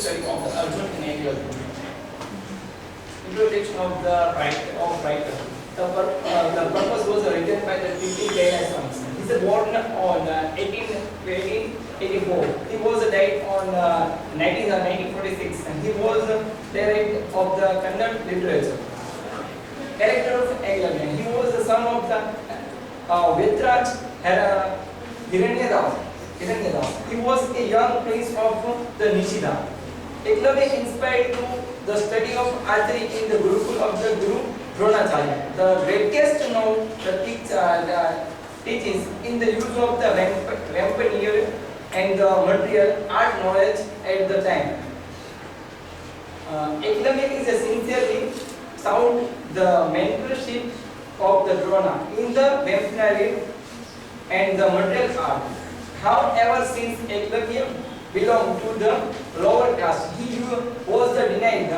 study of the Arjuna and Eklavya. Introduction of the writer. The purpose was written by the titile. He was born on 1884. He was died on 1946, and he was director of the Kannada literature. Character of Eklavya. He was the son of the Vetraj Hiranyadas. He was a young prince of the Nishida. Eklavya inspired to the study of archery in the Gurukul of the Guru Dronacharya. The greatest known teaches in the use of the rampanier and the material art knowledge at the time. Eklavya is a sincerely sought the mentorship of the Drona in the rampanier and the material art. However, since Eklavya belonged to the lower caste, he was denied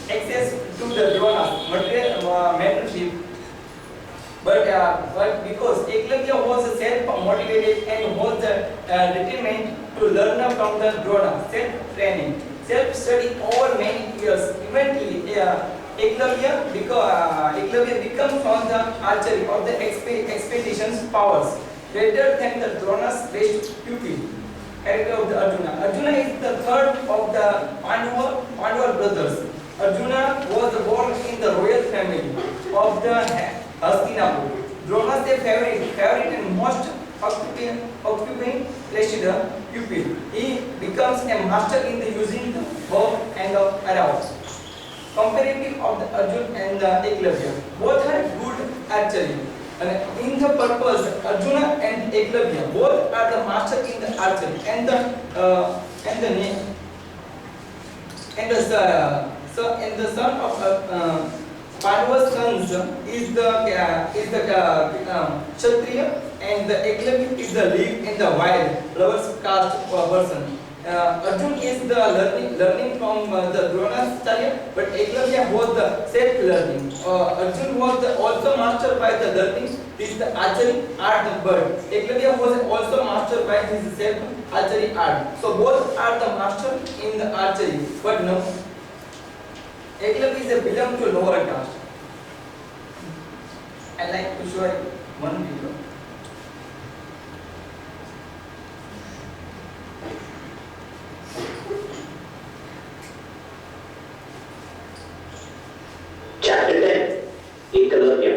access to the Drona's material mentorship. But because Eklavya was self-motivated and was determined to learn from the Drona, self-training, self-study over many years, eventually Eklavya becomes on the archery of the expedition's powers rather than the Drona's best pupil. Character of the Arjuna. Arjuna is the third of the Pandava brothers. Arjuna was born in the royal family of the Hastinapur. Drona's favorite and most occupying pupil. He becomes a master in the using the bow and the arrows. Comparative of the Arjuna and the Eklavya. Both are good archery. In the purpose, Arjuna and Eklavya both are the master in the archery, and the son of Pandava's sons is the Kshatriya, and the Eklavya is the live in the wild lower caste person. Arjuna is the learning from the Dronacharya, but Eklavya was the self-learning. Arjuna was also mastered by the learning is the archery art, but Eklavya was also mastered by his self-archery art. So both are the master in the archery, but no, Eklavya is belong to lower caste. I like to show one video. Chapter 10, Eklavya.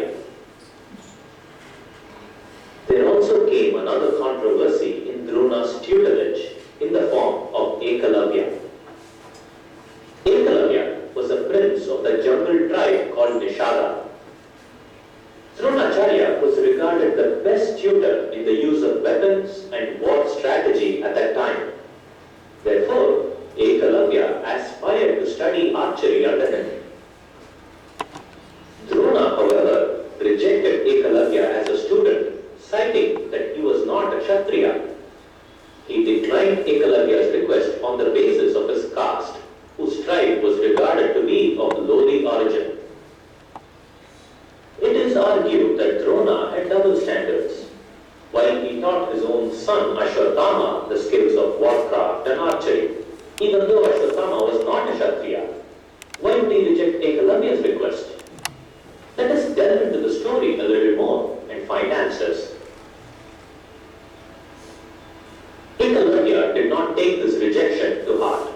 There also came another controversy in Drona's tutelage in the form of Eklavya. Eklavya was a prince of the jungle tribe called Nishada. Dronacharya was regarded the best tutor in the use of weapons and war strategy at that time. Therefore, Eklavya aspired to study archery under him. Drona, however, rejected Eklavya as a student, citing that he was not a Kshatriya. He declined Eklavya's request on the basis of his caste, whose tribe was regarded to be of lowly origin. It is argued that Drona had double standards. While he taught his own son Ashwatthama the skills of warcraft and archery, even though Ashwatthama was not a Kshatriya, why would he reject Eklavya's request? Let us delve into the story a little more and find answers. Eklavya did not take this rejection to heart.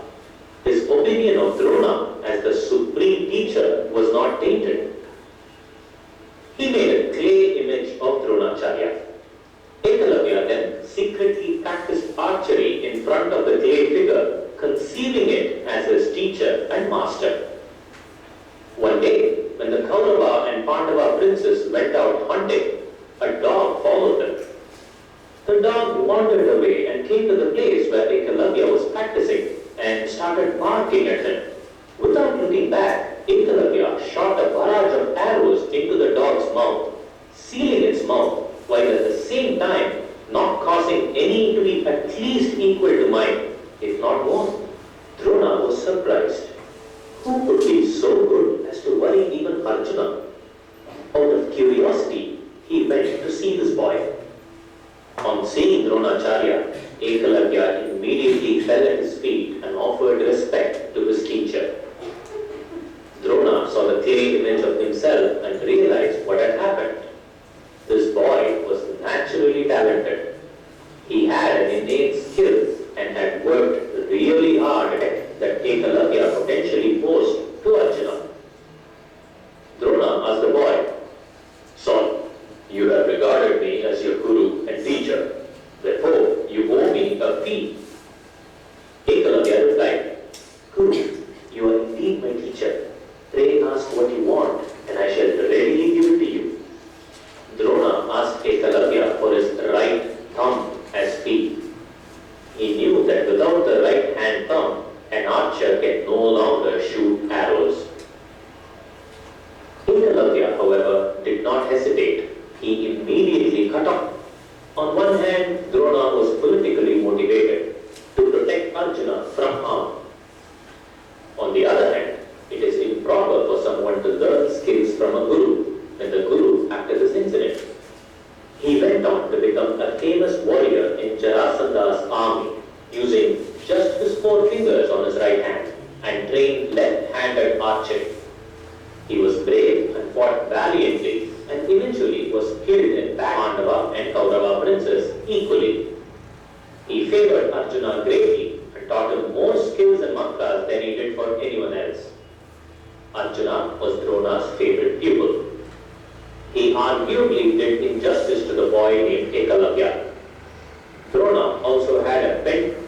His opinion of Drona as the supreme teacher was not tainted. He made a clay image of Dronacharya. Eklavya then secretly practiced archery in front of the clay figure, conceiving it as his teacher and master. One day, when the Kaurava and Pandava princes went out hunting, a dog followed them. The dog wandered away and came to the place where Eklavya was practicing and started barking at him. Without looking back, Eklavya shot a barrage of arrows into the dog's mouth, sealing its mouth, while at the same time not causing any to be at least equal to mine, if not more. Drona was surprised. Who could be so good as to worry even Arjuna? Out of curiosity, he went to see this boy. On seeing Dronacharya, Eklavya immediately fell at his feet and offered respect. harm. On the other hand, it is improper for someone to learn skills from a guru when the guru after this incident. He went on to become a famous warrior in Jarasandha's army, using just his 4 fingers on his right hand and trained left-handed archery. He was brave and fought valiantly and eventually was killed in Pandava and Kaurava princes equally. He favored Arjuna greatly and taught him more skills and mantras than he did for anyone else. Arjuna was Drona's favorite pupil. He arguably did injustice to the boy named Eklavya. Drona also had a pet